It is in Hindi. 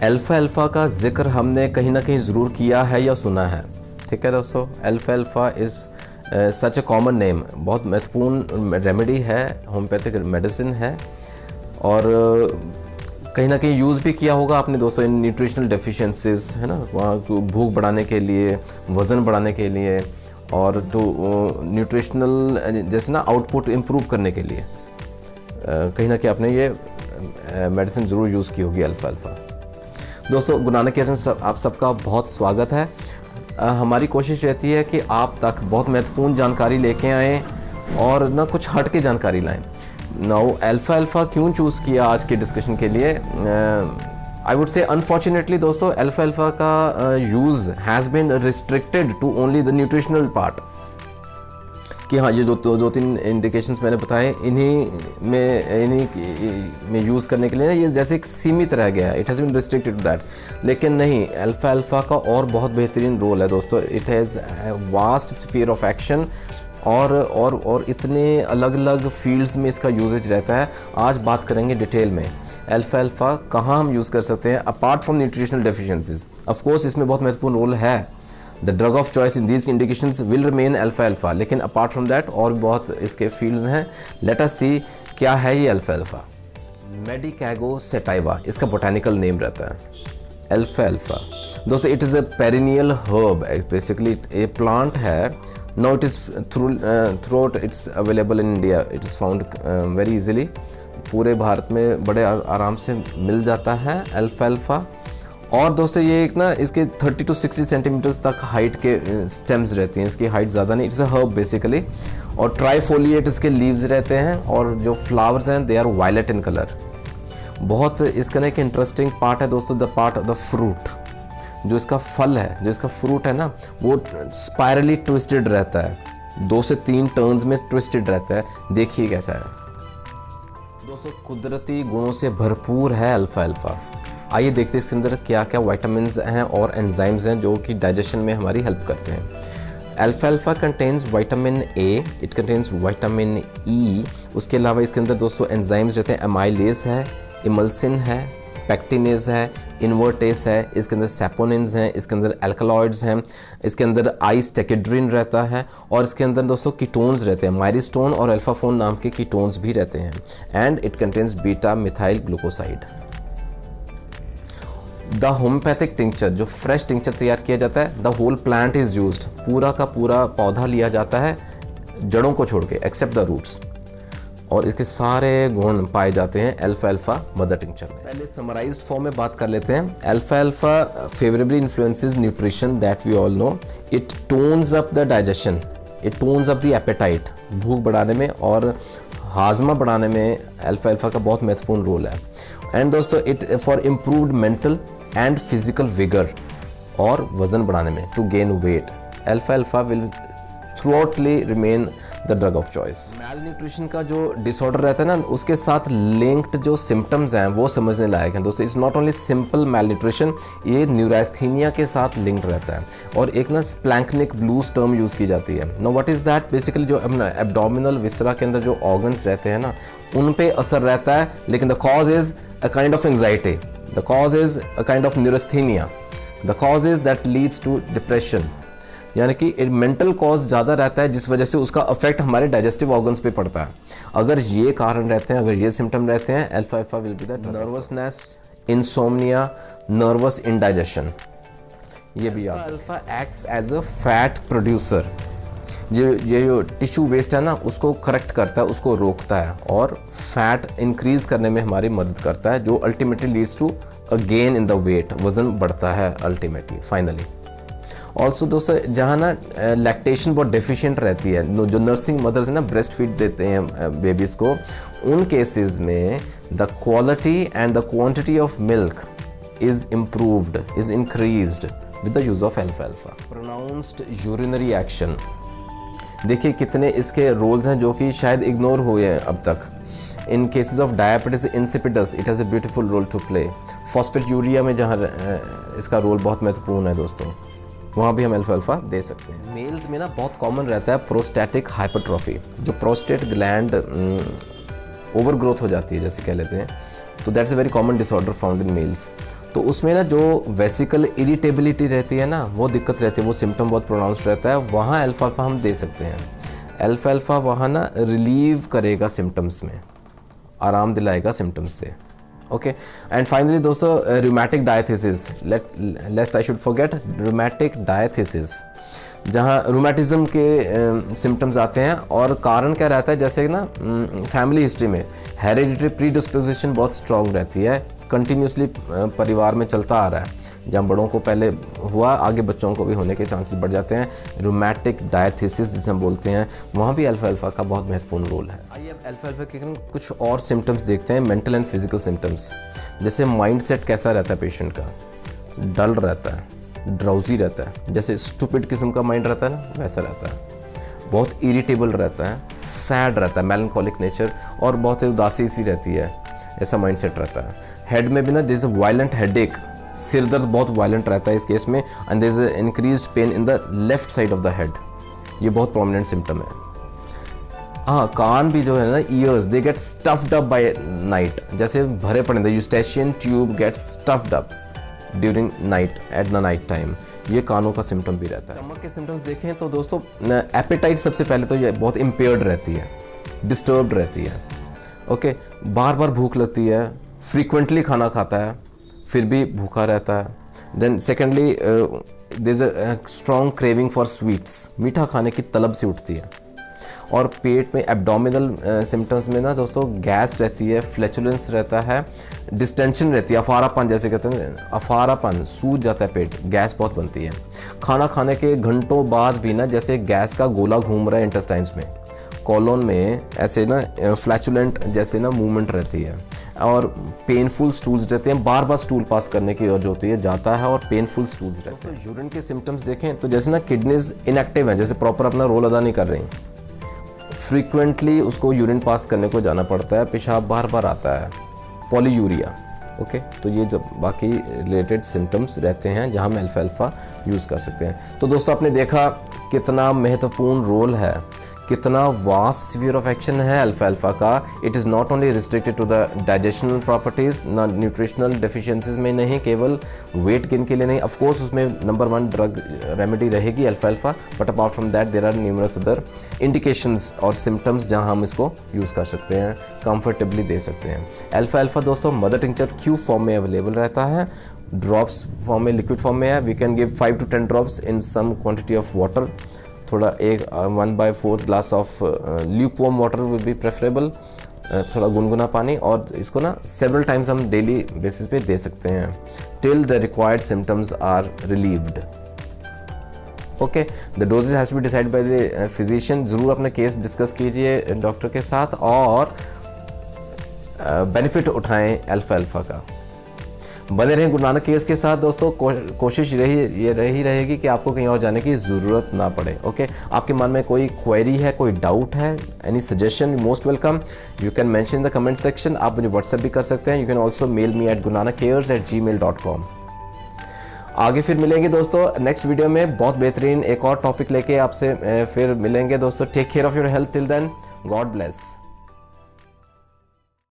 अल्फ़ा अल्फ़ा का जिक्र हमने कहीं ना कहीं ज़रूर किया है या सुना है। ठीक है दोस्तों, अल्फ़ा alpha is such A common name, बहुत महत्वपूर्ण रेमेडी है, होम्योपैथिक मेडिसिन है और कहीं ना कहीं यूज़ भी किया होगा आपने दोस्तों इन न्यूट्रिशनल डेफिशिएंसीज, है ना, वहाँ भूख बढ़ाने के लिए, वज़न बढ़ाने के लिए और तो न्यूट्रिशनल जैसे ना आउटपुट इम्प्रूव करने के लिए कहीं ना कहीं आपने ये मेडिसिन ज़रूर यूज़ की होगी अल्फ़ा अल्फ़ा। दोस्तों गुरु नानक किचन में आप सबका बहुत स्वागत है। हमारी कोशिश रहती है कि आप तक बहुत महत्वपूर्ण जानकारी लेके आएँ और ना कुछ हट के जानकारी लाएँ। नाउ अल्फ़ा अल्फ़ा क्यों चूज़ किया आज के डिस्कशन के लिए? आई वुड से अनफॉर्चुनेटली दोस्तों अल्फ़ा अल्फ़ा का use has been restricted to only the nutritional part, कि हाँ ये जो दो तीन इंडिकेशंस मैंने बताए इन्हीं में यूज़ करने के लिए ना ये जैसे एक सीमित रह गया है, it has been restricted to that. लेकिन नहीं, अल्फ़ा अल्फ़ा का और बहुत बेहतरीन रोल है दोस्तों। It has vast sphere of action और इतने अलग अलग फील्ड्स में इसका यूजेज रहता है। आज बात करेंगे डिटेल में अल्फ़ा अल्फ़ा कहाँ हम यूज़ कर सकते हैं apart from nutritional deficiencies. Of course इसमें बहुत महत्वपूर्ण रोल है, the drug of choice in these indications will remain alpha alpha, लेकिन अपार्ट फ्रॉम दैट और बहुत इसके फील्ड्स हैं। लेट अस सी क्या है ये अल्फ़ा अल्फ़ा। मेडिकैगो सेटाइवा इसका बोटानिकल नेम रहता है अल्फ़ा अल्फ़ा। दोस्तों it is a perennial herb, basically a plant है। Now it is throughout it's available in India, it is found very easily, पूरे भारत में बड़े आराम से मिल जाता है अल्फ़ा अल्फ़ा। और दोस्तों ये एक ना इसके 30 to 60 सेंटीमीटर्स तक हाइट के स्टेम्स रहती हैं, इसकी हाइट ज़्यादा नहीं। इट्स अ हर्ब बेसिकली, और ट्राईफोलिएट इसके लीव्स रहते हैं और जो फ्लावर्स हैं they are violet in colour. बहुत इसका ना एक इंटरेस्टिंग पार्ट है दोस्तों, the part of the fruit, जो इसका फल है, जो इसका फ्रूट है ना, वो स्पायरली ट्विस्टेड रहता है, 2 से 3 टर्न्स में ट्विस्टेड रहता है। देखिए कैसा है दोस्तों, कुदरती गुणों से भरपूर है अल्फ़ा अल्फ़ा। आइए देखते हैं इसके अंदर क्या क्या विटामिन्स हैं और एंजाइम्स हैं जो कि डाइजेशन में हमारी हेल्प करते हैं। अल्फ़ा alpha contains vitamin A, it contains vitamin E. उसके अलावा इसके अंदर दोस्तों एंजाइम्स रहते हैं, अमाइलेज है, इमल्सिन है, पैक्टिनेज है, इन्वर्टेस है, इसके अंदर सैपोनिन्स हैं, इसके अंदर एल्कलॉइड्स हैं, इसके अंदर आइसटेकेड्रिन रहता है और इसके अंदर दोस्तों कीटोन्स रहते हैं, मायरिस्टोन और अल्फाफोन नाम के कीटोन्स भी रहते हैं। And it contains beta methyl glucoside. The homeopathic tincture, जो फ्रेश टिंक्चर तैयार किया जाता है, the whole plant is used, पूरा का पूरा पौधा लिया जाता है जड़ों को छोड़ के, एक्सेप्ट द रूट्स, और इसके सारे गुण पाए जाते हैं अल्फ़ा अल्फ़ा मदर टिंक्चर में। पहले समराइज्ड फॉर्म में बात कर लेते हैं। अल्फ़ा अल्फ़ा favourably influences nutrition, that we all know. It tones up the digestion, it tones up the appetite, भूख बढ़ाने में और हाजमा बढ़ाने में अल्फ़ा अल्फ़ा का बहुत महत्वपूर्ण रोल है। एंड दोस्तों it for improved mental and physical vigour, और वज़न बढ़ाने में, टू गेन वेट, अल्फ़ा अल्फ़ा will throughoutly remain the drug of choice. Malnutrition का जो डिसऑर्डर रहता है ना, उसके साथ लिंक्ड जो सिम्टम्स हैं वो समझने लायक हैं दोस्तों। It's not only simple malnutrition, ये न्यूरास्थीनिया के साथ लिंक्ड रहता है। और एक ना स्प्लैंकनिक ब्लूज टर्म यूज़ की जाती है। Know what is that? Basically जो एब्डोमिनल विसरा के अंदर जो ऑर्गन्स रहते हैं ना, उन पे असर रहता है, लेकिन the cause is a kind of anxiety, the cause is a kind of neurasthenia, the cause is that leads to depression, यानी कि मेंटल कॉज ज़्यादा रहता है जिस वजह से उसका अफेक्ट हमारे डाइजेस्टिव ऑर्गन्स पे पड़ता है। अगर ये कारण रहते हैं, अगर ये सिम्टम रहते हैं, अल्फ़ा अल्फ़ा will be that. Nervousness, insomnia, nervous indigestion, ये भी याद। Alfalfa acts as a fat producer, ये जो टिश्यू वेस्ट है ना उसको करेक्ट करता है, उसको रोकता है और फैट इंक्रीज करने में हमारी मदद करता है, जो ultimately leads to a gain in the weight, वज़न बढ़ता है अल्टीमेटली फाइनली। ऑल्सो दोस्तों जहाँ ना लैक्टेशन बहुत डेफिशिएंट रहती है, जो नर्सिंग मदर्स है ना ब्रेस्ट फीड देते हैं बेबीज़ को, उन केसेस में the quality and the quantity of milk is improved, is increased with the use of alpha alpha. Pronounced urinary action, देखिए कितने इसके रोल्स हैं जो कि शायद इग्नोर हुए हैं अब तक। In cases of diabetes insipidus it has a beautiful role to play. Phosphaturia में जहाँ इसका रोल बहुत महत्वपूर्ण है दोस्तों, वहाँ भी हम अल्फ़ा अल्फ़ा दे सकते हैं। मेल्स में ना बहुत कॉमन रहता है प्रोस्टैटिक हाइपरट्रॉफी, जो प्रोस्टेट ग्लैंड ओवर ग्रोथ हो जाती है जैसे कह लेते हैं, तो that's a very common disorder found in males. तो उसमें ना जो वेसिकल इरिटेबिलिटी रहती है ना, वो दिक्कत रहती है, वो सिम्टम बहुत प्रोनाउंस्ड रहता है, वहाँ अल्फ़ा अल्फ़ा हम दे सकते हैं। अल्फ़ा अल्फ़ा वहाँ ना रिलीव करेगा सिम्टम्स में, आराम दिलाएगा सिम्टम्स से। ओके, एंड फाइनली दोस्तों rheumatic diathesis, lest I should forget rheumatic diathesis, जहाँ रूमेटिज्म के सिम्टम्स आते हैं। और कारण क्या रहता है, जैसे ना फैमिली हिस्ट्री में हेरिडिटरी प्रीडिस्पोजिशन बहुत स्ट्रॉन्ग रहती है, कंटिन्यूसली परिवार में चलता आ रहा है, जहाँ बड़ों को पहले हुआ आगे बच्चों को भी होने के चांसेस बढ़ जाते हैं। रूमेटिक डायथिसिस जिसे हम बोलते हैं, वहाँ भी अल्फ़ा अल्फ़ा का बहुत महत्वपूर्ण रोल है। आइए अब अल्फ़ा अल्फ़ा के कुछ और सिम्टम्स देखते हैं, मेंटल एंड फिजिकल सिम्टम्स। जैसे माइंडसेट कैसा रहता है पेशेंट का, डल रहता है, ड्राउजी रहता है, जैसे स्टूपिड किस्म का माइंड रहता है ना, वैसा रहता है, बहुत इरिटेबल रहता है, सैड रहता है, मेलनकॉलिक नेचर, और बहुत ही उदासी सी रहती है, ऐसा माइंडसेट रहता है। हेड में भी ना जैसे वायलेंट हेडेक, सिर दर्द बहुत वायलेंट रहता है इस केस में, and there is increased pain in the left side of the head, ये बहुत प्रोमिनेंट सिम्टम है। हाँ, कान भी जो है ना, ears they get stuffed up by night, जैसे भरे पड़े, the Eustachian tube gets stuffed up during night, at the night time, ये कानों का सिम्टम भी रहता है। स्टमक के सिम्टम्स देखें तो दोस्तों एपेटाइट सबसे पहले तो ये बहुत इम्पेयर्ड रहती है, डिस्टर्ब्ड रहती है। ओके, बार बार भूख लगती है, फ्रीक्वेंटली खाना खाता है फिर भी भूखा रहता है। Then secondly there is a strong craving for sweets, मीठा खाने की तलब सी उठती है। और पेट में एब्डोमिनल सिम्टम्स में ना दोस्तों गैस रहती है, फ्लैचुलेंस रहता है, डिस्टेंशन रहती है, अफारापन जैसे कहते हैं, अफारापन, सूज जाता है पेट, गैस बहुत बनती है। खाना खाने के घंटों बाद भी ना जैसे गैस का गोला घूम रहा है इंटेस्टाइन्स में, कॉलोन में ऐसे ना फ्लैचुलेंट जैसे ना मूवमेंट रहती है, और पेनफुल स्टूल्स रहते हैं, बार बार स्टूल पास करने की अर्ज होती है, जाता है, और पेनफुल स्टूल्स रहते हैं। यूरिन के सिम्टम्स देखें तो जैसे ना किडनीज इनएक्टिव हैं, जैसे प्रॉपर अपना रोल अदा नहीं कर रही, फ्रीक्वेंटली उसको यूरिन पास करने को जाना पड़ता है, पेशाब बार बार आता है, पॉलीयूरिया। ओके, तो ये जब बाकी रिलेटेड सिम्टम्स रहते हैं जहाँ हम अल्फ़ा अल्फ़ा यूज़ कर सकते हैं। तो दोस्तों आपने देखा कितना महत्वपूर्ण रोल है, कितना वास्ट स्फीयर ऑफ एक्शन है अल्फ़ा अल्फ़ा का। It is not only restricted to the digestional properties, ना न्यूट्रिशनल डेफिशिएंसीज में नहीं, केवल वेट गेन के लिए नहीं। ऑफ कोर्स उसमें नंबर 1 ड्रग रेमेडी रहेगी अल्फ़ा अल्फ़ा, but apart from that there are numerous other indications और सिम्टम्स जहां हम इसको यूज़ कर सकते हैं, कंफर्टेबली दे सकते हैं। अल्फ़ा अल्फ़ा दोस्तों मदर टिंचर क्यूब फॉर्म में अवेलेबल रहता है, ड्रॉप्स फॉर्म में, लिक्विड फॉर्म में है। We can give 5 to 10 drops in some quantity of water, थोड़ा 1/4 glass of lukewarm water will be preferable, थोड़ा गुनगुना पानी, और इसको ना सेवरल टाइम्स हम डेली बेसिस पे दे सकते हैं till the required symptoms are relieved. Okay, the doses has to be decide by the physician. ज़रूर अपना केस डिस्कस कीजिए डॉक्टर के साथ, और बेनिफिट उठाएं अल्फ़ा अल्फ़ा का। बने रहें गुरु नानक केयर्स के साथ दोस्तों। कोशिश ये रही रहेगी कि आपको कहीं और जाने की ज़रूरत ना पड़े। ओके, आपके मन में कोई क्वेरी है, कोई डाउट है, any suggestion, most welcome. You can mention in the comment section. आप मुझे व्हाट्सएप भी कर सकते हैं। You can also mail me at gurunanakcares@gmail.com। आगे फिर मिलेंगे दोस्तों नेक्स्ट वीडियो में, बहुत बेहतरीन एक और टॉपिक लेके आपसे फिर मिलेंगे दोस्तों। Take care of your health till then, God bless.